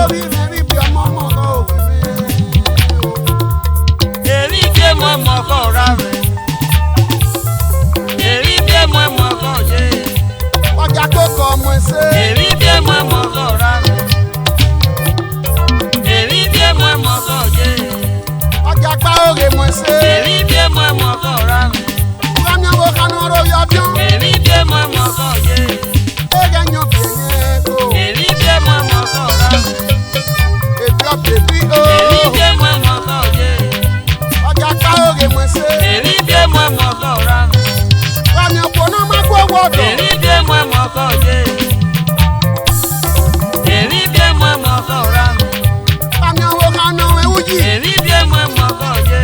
obi me bi bi ọmọ mo ko obi me Eri bi mo mo ko ra re. Eri bi mo mo ko je. ọjà kókó mo ṣe Eri bi mo mo ko ra re. Eri bi mo mo ko je. ọjà pa ore mo ṣe Eri bi mo mo ko ra re. rami wo kanu ro yo bion Eri bi mo mo ko je. ege nyo bienye ko Eri bi mo mo ko ra re. e blo baby o Eri bi mo mo ko je. ọjà pa ore mo ṣe Eri bi mo mo ko ra re. rami ko na ma gbo wodo Eri bi mo mo ko je. Eri bi mo mo ko ra re. rami wo kanu e uji Eri bi mo mo ko je.